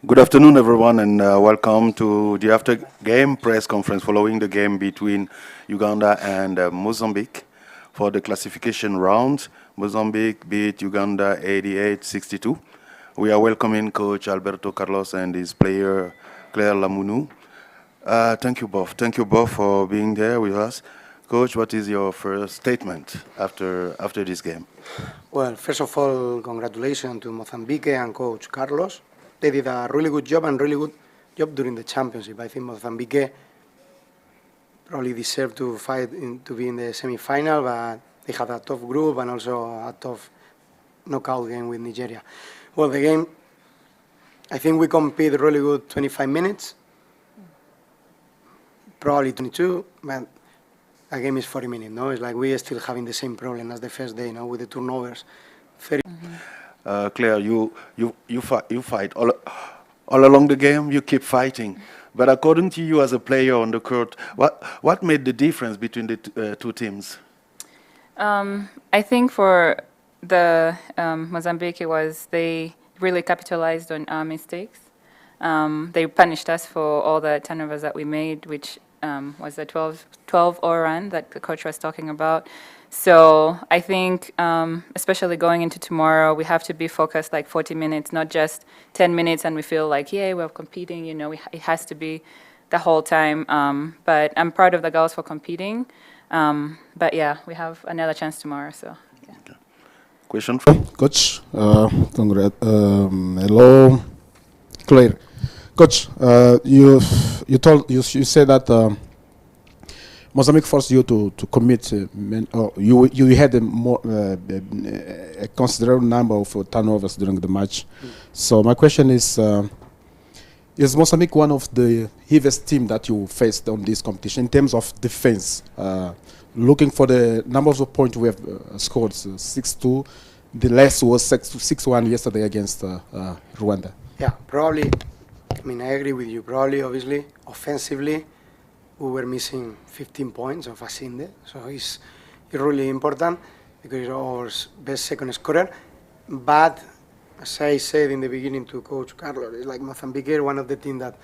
Good afternoon, everyone, and welcome to the after-game press conference following the game between Uganda and Mozambique for the classification round. Mozambique beat Uganda 88-62. We are welcoming Coach Alberto Carlos and his player Claire Lamounou. Thank you both. Thank you both for being there with us. Coach, what is your first statement after this game? Well, first of all, congratulations to Mozambique and Coach Carlos. They did a really good job and really good job during the championship. I think Mozambique probably deserved to fight to be in the semi-final, but they had a tough group and also a tough knockout game with Nigeria. Well, the game, I think we competed really good 25 minutes, probably 22, but a game is 40 minutes, no? It's like we are still having the same problem as the first day, with the turnovers. Claire, you fight all along the game. You keep fighting, but according to you as a player on the court, what made the difference between the two teams? I think for the Mozambique, they really capitalized on our mistakes. They punished us for all the turnovers that we made, which was the 12-0 run that the coach was talking about. So I think, especially going into tomorrow, we have to be focused like 40 minutes, not just 10 minutes, and we feel like, yeah, we're competing. It has to be the whole time. But I'm proud of the girls for competing. But yeah, we have another chance tomorrow. So. Yeah. Okay. Question, Coach. Hello, Claire. Coach, you said that. Mozambique forced you to commit. You had a considerable number of turnovers during the match. So my question is Mozambique one of the heaviest team that you faced on this competition in terms of defense? Looking for the numbers of points we have scored, 6-2. The last was 6-1 yesterday against Rwanda. Yeah, probably. I mean, I agree with you. Probably, obviously, offensively, we were missing 15 points of Asinde, so it's really important because he's our best second scorer. But as I said in the beginning to Coach Carlos, it's like Mozambique is one of the teams that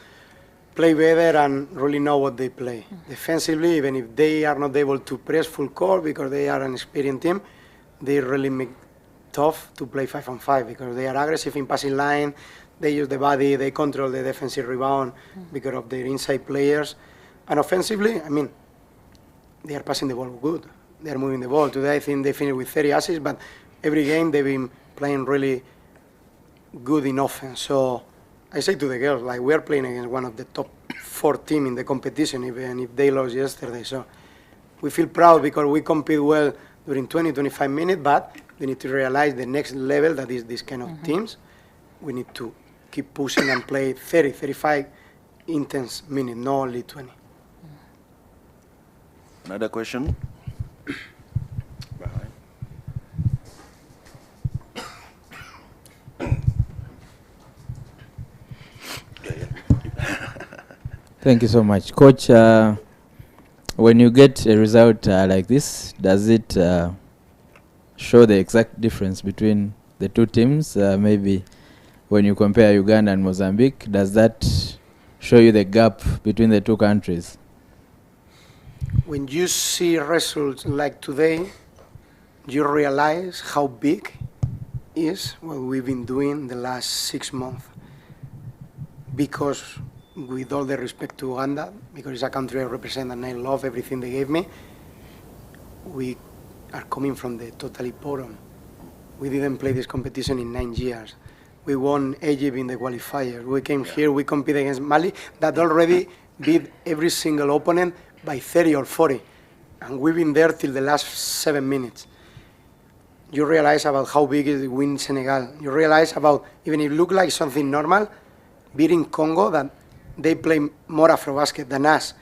play better and really know what they play. Defensively, even if they are not able to press full court because they are an experienced team, they really make tough to play 5-on-5 because they are aggressive in passing line, they use the body, they control the defensive rebound because of their inside players. And offensively, I mean, they are passing the ball good. They are moving the ball. Today, I think they finished with 30 assists, but every game they've been playing really good in offense. So I say to the girls, like, we are playing against one of the top 4 teams in the competition, even if they lost yesterday. So we feel proud because we compete well during 20-25 minutes, but we need to realize the next level, that is this kind of teams. We need to keep pushing and play 30-35 intense minutes, not only 20. Another question? Behind. Thank you so much. Coach, when you get a result like this, does it show the exact difference between the two teams? Maybe when you compare Uganda and Mozambique, does that show you the gap between the two countries? When you see results like today, you realize how big is what we've been doing the last 6 months. Because with all the respect to Uganda, because it's a country I represent and I love everything they gave me, we are coming from the totally bottom. We didn't play this competition in 9 years. We won Egypt in the qualifiers. We came here, we competed against Mali, that already beat every single opponent by 30 or 40. And we've been there till the last 7 minutes. You realize about how big is the win Senegal. You realize about, even if it look like something normal, beating Congo, that they play more AfroBasket than us.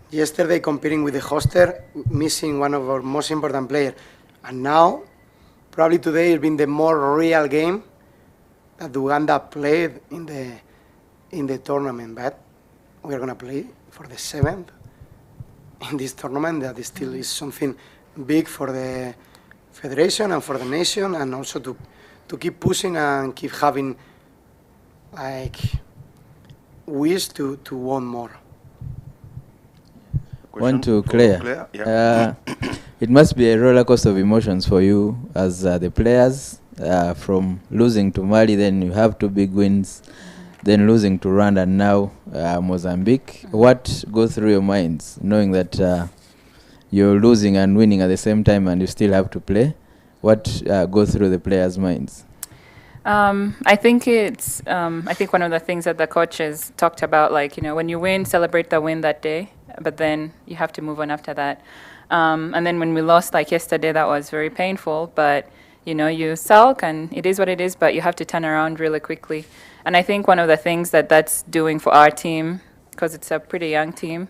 Yesterday, competing with the hoster, missing one of our most important players. And now, probably today has been the more real game that Uganda played in the tournament. But we are going to play for the 7th in this tournament. That still is something big for the federation and for the nation, and also to keep pushing and keep having like wish to want more. One to for Claire. Yeah. It must be a roller coaster of emotions for you as the players, from losing to Mali, then you have 2 big wins, then losing to Rwanda, and now Mozambique. What goes through your minds knowing that you're losing and winning at the same time and you still have to play? What goes through the players' minds? I think it's. I think one of the things that the coaches talked about, like, when you win, celebrate the win that day, but then you have to move on after that. And then when we lost, like yesterday, that was very painful. But you sulk, and it is what it is. But you have to turn around really quickly. And I think one of the things that's doing for our team, because it's a pretty young team,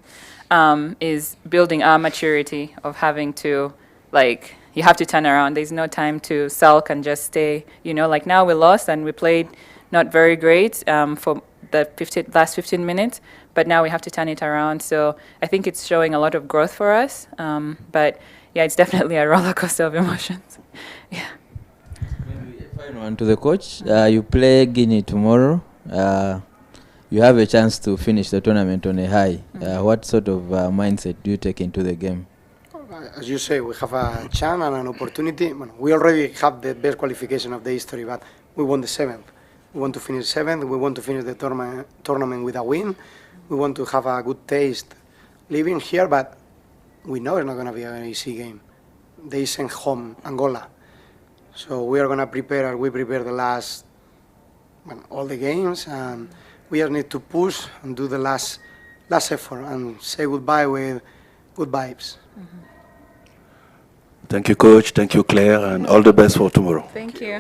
is building our maturity of having to, like, you have to turn around. There's no time to sulk and just stay. Like now we lost and we played not very great for the last 15 minutes, but now we have to turn it around. So I think it's showing a lot of growth for us. But yeah, it's definitely a roller coaster of emotions. Yeah. Maybe a final one to the coach. You play Guinea tomorrow. You have a chance to finish the tournament on a high. What sort of mindset do you take into the game? As you say, we have a chance and an opportunity. We already have the best qualification of the history, but we won the 7th. We want to finish 7th. We want to finish the tournament with a win. We want to have a good taste living here, but we know it's not going to be an easy game. They sent home Angola. So we are going to prepare, as we prepare the last, all the games, and we just need to push and do the last effort and say goodbye with good vibes. Mm-hmm. Thank you, Coach. Thank you, Claire, and all the best for tomorrow. Thank you.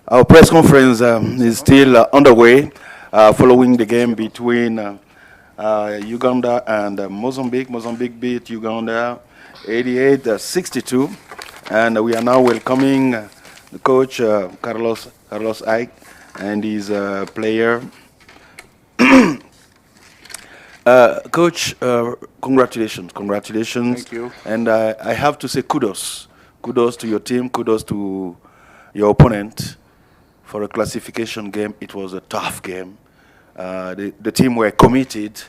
Our press conference is still underway following the game between Uganda and Mozambique. Mozambique beat Uganda 88-62. And we are now welcoming the coach, Carlos Ike, and his player. Coach, congratulations. Thank you. And I have to say kudos. Kudos to your team, kudos to your opponent. For a classification game, it was a tough game. The team were committed,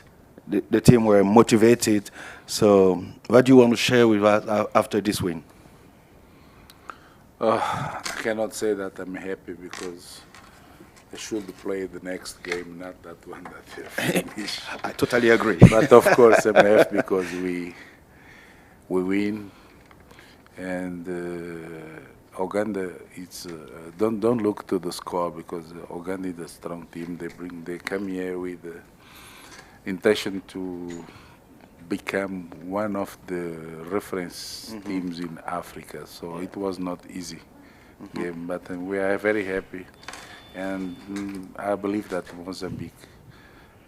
the team were motivated. So what do you want to share with us after this win? I cannot say that I'm happy because I should play the next game, not that one that we have finished. I totally agree. But of course, I'm happy because we win, and Uganda. It's don't look to the score because Uganda is a strong team. They come here with the intention to become one of the reference teams in Africa. So it was not easy game, but we are very happy, and I believe that Mozambique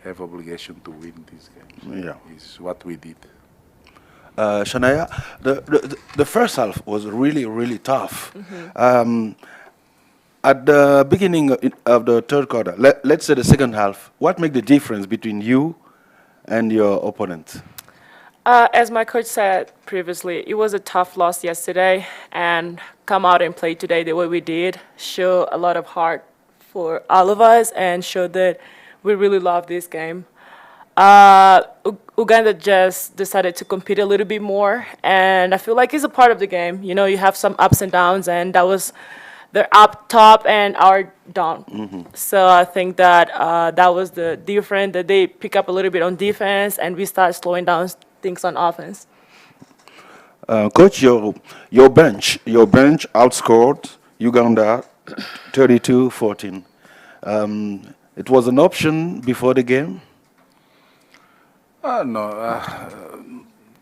have obligation to win this game. Yeah. Is what we did. Shania, the first half was really tough. At the beginning of the third quarter, let's say the second half, what made the difference between you and your opponent? As my coach said previously, it was a tough loss yesterday, and come out and play today the way we did, show a lot of heart for all of us, and show that we really love this game. Uganda just decided to compete a little bit more, and I feel like it's a part of the game. You know, you have some ups and downs, and that was they're up top and our down. So I think that that was the difference, that they pick up a little bit on defense, and we start slowing down things on offense. Coach, your bench outscored Uganda 32-14. It was an option before the game. No,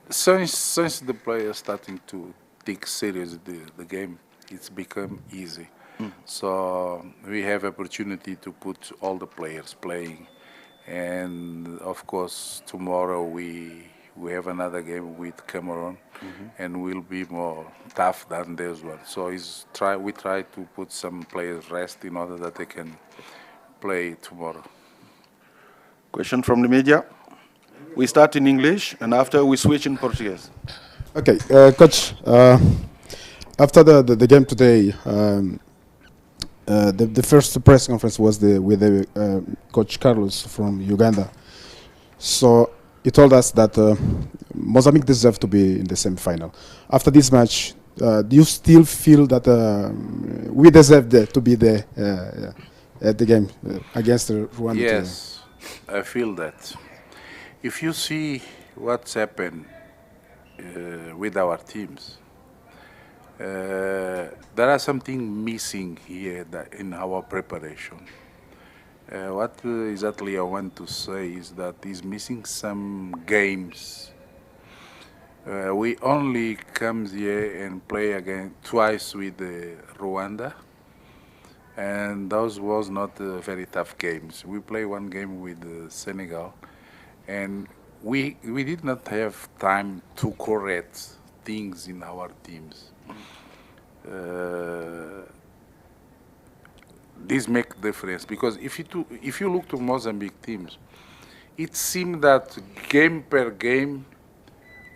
since the players starting to take serious the game, it's become easy. So we have opportunity to put all the players playing, and of course tomorrow we have another game with Cameroon, and will be more tough than this one. So we try to put some players rest in order that they can play tomorrow. Question from the media. We start in English, and after we switch in Portuguese. Okay, Coach, after the game today, the first press conference was with Coach Carlos from Uganda. So he told us that Mozambique deserved to be in the semi-final. After this match, do you still feel that we deserved to be there at the game against Rwanda? Yes, I feel that. If you see what's happened with our teams, there are something missing here in our preparation. What exactly I want to say is that is missing some games. We only come here and play again twice with Rwanda, and those was not very tough games. We play one game with Senegal, and we did not have time to correct things in our teams. This make difference because if you look to Mozambique teams, it seems that game per game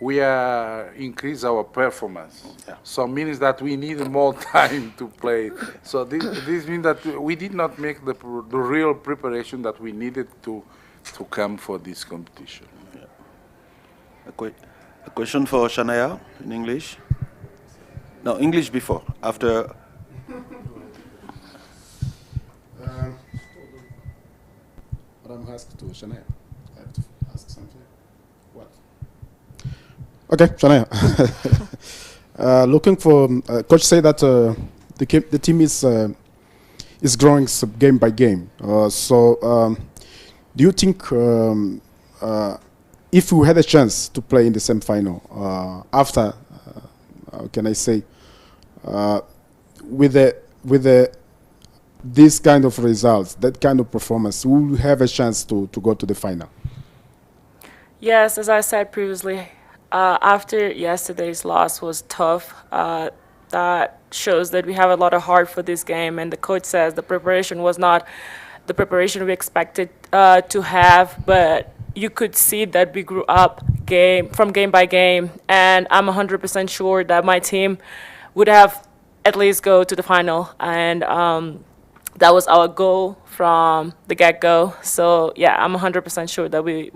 we are increase our performance. Yeah. So means that we need more time to play. So this means that we did not make the real preparation that we needed to come for this competition. Yeah. A question for Shania in English. No, English before. After. What I'm asked to Shania. I have to ask something. What? Okay, Shania. Looking for coach say that the team is growing game by game. Do you think if we had a chance to play in the semi-final after, how can I say, with this kind of results, that kind of performance, we will have a chance to go to the final? Yes, as I said previously, after yesterday's loss was tough. That shows that we have a lot of heart for this game, and the coach says the preparation was not the preparation we expected to have, but you could see that we grew up game by game, and I'm 100% sure that my team would have at least go to the final, and that was our goal from the get-go. So yeah, I'm 100% sure that we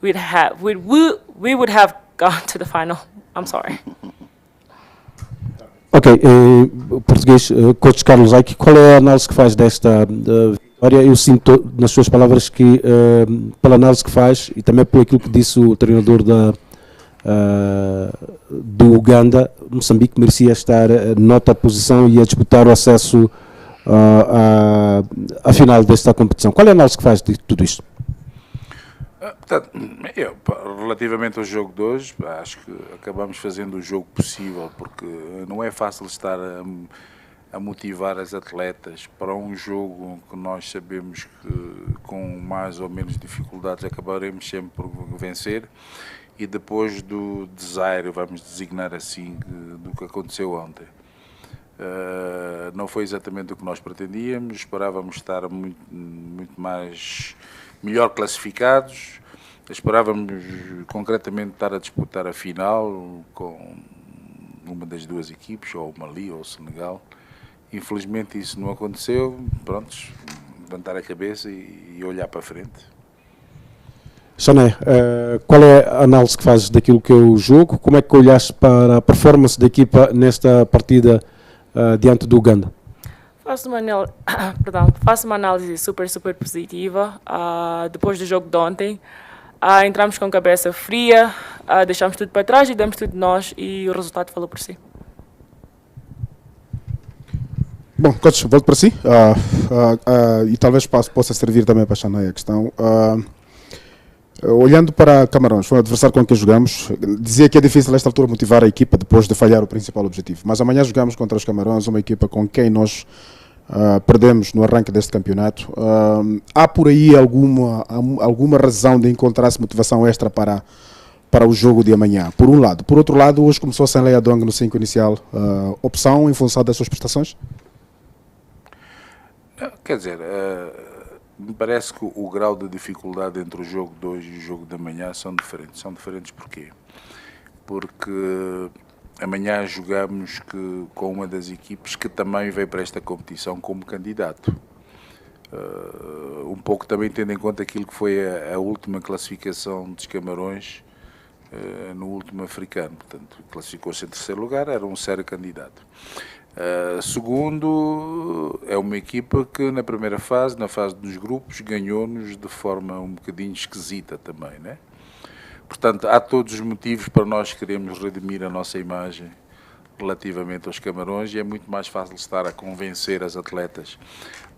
would have gone to the final. I'm sorry. Ok, português, Coach Carlos Aiki, qual é a análise que faz desta vitória? Eu sinto nas suas palavras que, pela análise que faz e também por aquilo que disse o treinador do Uganda, Moçambique merecia estar noutra posição e a disputar o acesso à final desta competição. Qual é a análise que faz de tudo isto? Portanto, relativamente ao jogo de hoje, acho que acabamos fazendo o jogo possível, porque não é fácil estar a motivar as atletas para um jogo que nós sabemos que com mais ou menos dificuldades acabaremos sempre por vencer, e depois do desaire, vamos designar assim, do que aconteceu ontem. Não foi exatamente o que nós pretendíamos, esperávamos estar muito melhor classificados, esperávamos concretamente estar a disputar a final com uma das duas equipes, ou o Mali ou o Senegal. Infelizmente isso não aconteceu, prontos, levantar a cabeça e olhar para a frente. Chané, qual é a análise que fazes daquilo que é o jogo? Como é que olhaste para a performance da equipa nesta partida diante do Uganda? Faço uma análise super positiva. Depois do jogo de ontem, entramos com cabeça fria, deixamos tudo para trás e demos tudo de nós e o resultado falou por si. Bom, coach, volto para si e talvez possa servir também para a Chané a questão. Olhando para Camarões, foi um adversário com quem jogamos. Dizia que é difícil a esta altura motivar a equipa depois de falhar o principal objetivo. Mas amanhã jogamos contra os Camarões, uma equipa com quem nós perdemos no arranque deste campeonato. Há por aí alguma razão de encontrar-se motivação extra para o jogo de amanhã, por um lado. Por outro lado, hoje começou sem Leia Dong no 5 inicial. Opção em função das suas prestações? Quer dizer, me parece que o grau de dificuldade entre o jogo de hoje e o jogo de amanhã são diferentes. São diferentes porquê? Porque amanhã jogamos com uma das equipes que também veio para esta competição como candidato. Um pouco também tendo em conta aquilo que foi a última classificação dos Camarões no último africano. Portanto, classificou-se em terceiro lugar, era um sério candidato. Segundo, é uma equipa que na primeira fase, na fase dos grupos, ganhou-nos de forma um bocadinho esquisita também, né? Portanto, há todos os motivos para nós queremos redimir a nossa imagem relativamente aos Camarões e é muito mais fácil estar a convencer as atletas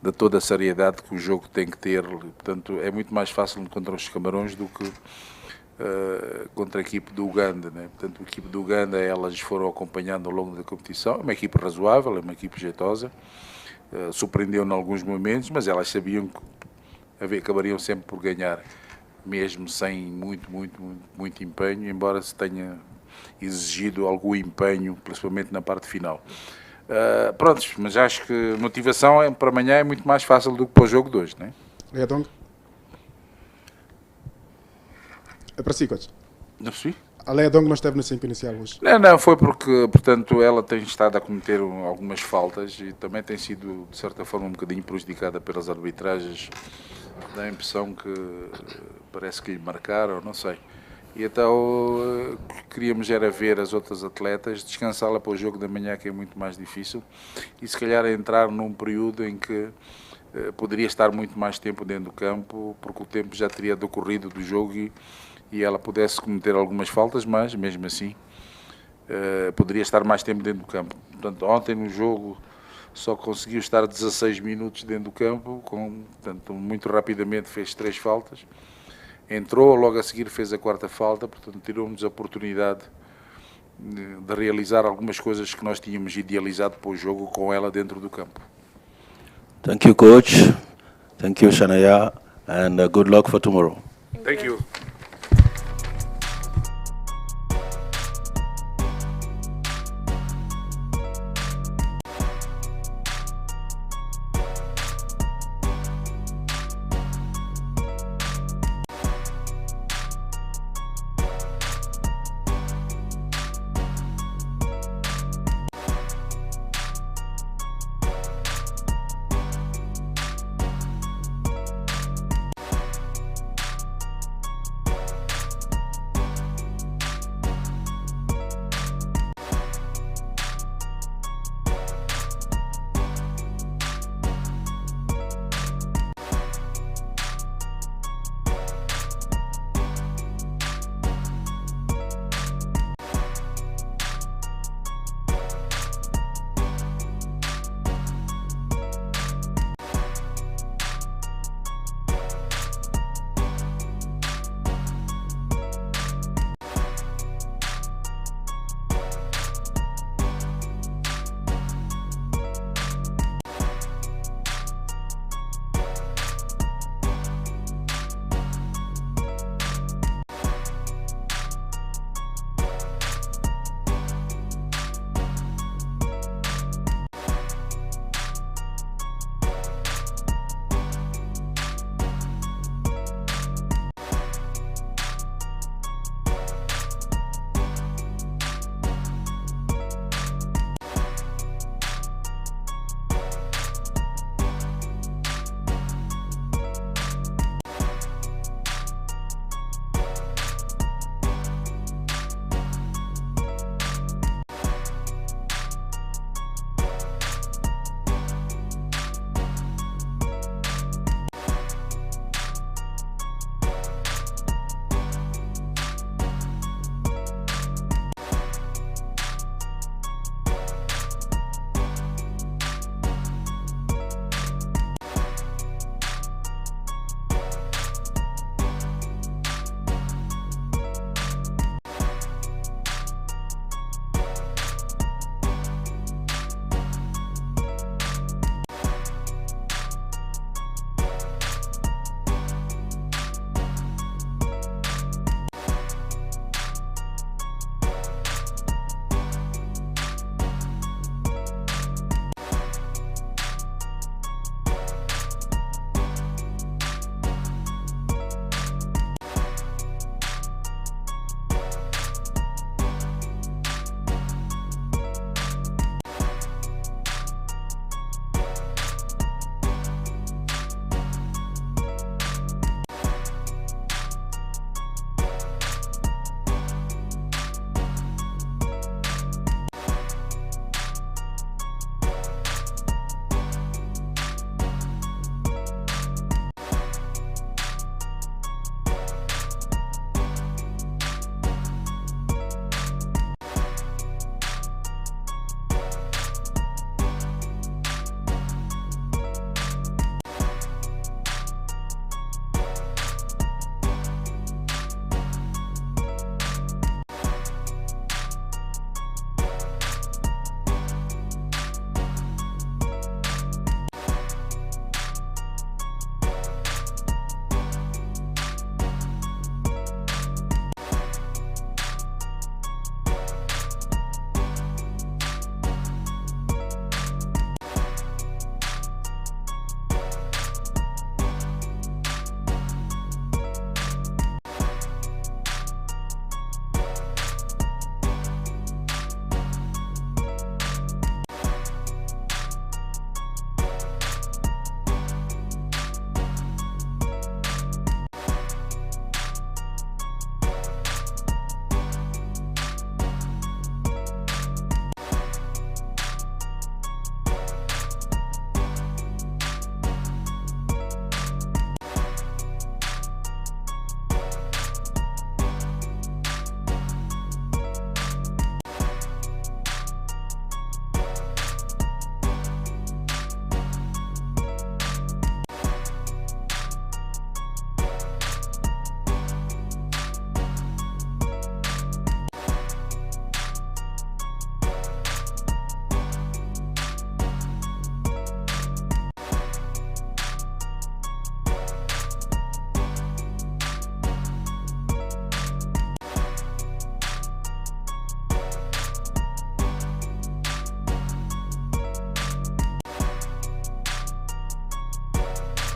de toda a seriedade que o jogo tem que ter. Portanto, é muito mais fácil contra os Camarões do que contra a equipe do Uganda, né? Portanto, a equipe do Uganda, elas foram acompanhando ao longo da competição, é uma equipe razoável, é uma equipe jeitosa, surpreendeu em alguns momentos, mas elas sabiam que acabariam sempre por ganhar, mesmo sem muito empenho, embora se tenha exigido algum empenho, principalmente na parte final. Prontos, mas acho que a motivação para amanhã é muito mais fácil do que para o jogo de hoje, né? Leia-Dong? É para si, coach. Não percebi? A Leia Dong não esteve no 5 inicial hoje. Não, foi porque, portanto, ela tem estado a cometer algumas faltas e também tem sido, de certa forma, um bocadinho prejudicada pelas arbitragens. Dá a impressão que parece que lhe marcaram, não sei. E então queríamos era ver as outras atletas, descansá-la para o jogo da manhã, que é muito mais difícil, e se calhar entrar num período em que poderia estar muito mais tempo dentro do campo, porque o tempo já teria decorrido do jogo e ela pudesse cometer algumas faltas, mas mesmo assim poderia estar mais tempo dentro do campo. Portanto, ontem no jogo só conseguiu estar 16 minutos dentro do campo, portanto, muito rapidamente fez 3 faltas, entrou, logo a seguir fez a 4ª falta, portanto tirou-nos a oportunidade de realizar algumas coisas que nós tínhamos idealizado para o jogo com ela dentro do campo. Thank you, coach. Thank you, Shania, and good luck for tomorrow. Thank you.